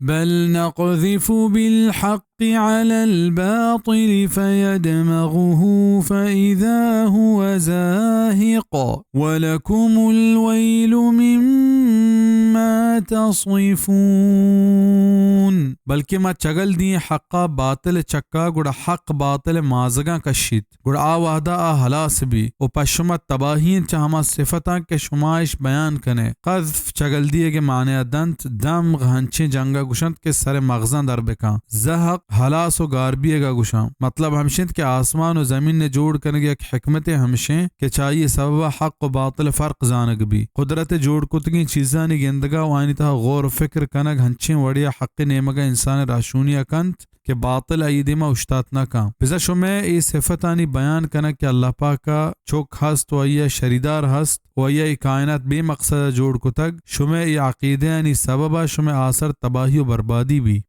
بل نقذف بالحق على الباطل فيدمغه فإذا هو زاهق ولكم الويل مما تصفون. بلکہ ما چگل دی حقا باطل چکا گڑا حق باطل مازگاں کشید گڑا آوہدہ حلاس بھی او پشما تباہین چاہما صفتاں کے شمائش بیان کنے. قذف چگل دیے کے معنی دنت دم غہنچے جنگا گشنت کے سر مغزاں در بکاں. زہق حلاس و گاربیے گا گشاں. مطلب ہمشند کے آسمان و زمین نے جوڑ کرنے ایک حکمت ہمشیں کہ چاہیے سبب حق و باطل فرق زانگ بھی. قدرت جوڑ کتگی چیزاں نے گندگا و آئینی تہا غور و فکر کنگ ہنچیں وڑیا حق نیمگا انسان راشونیا کنت کہ باطل ایدیما اشتات نہ کام. بزا شمع ای صفتانی بیان کنگ کہ اللہ پاک کا چوک ہست و ایا شریدار ہست و ایا ای کائنات بے مقصد جوڑ کتگ. شمع ای عقیدیانی سببا شمع آثر تباہی و بربادی بھی.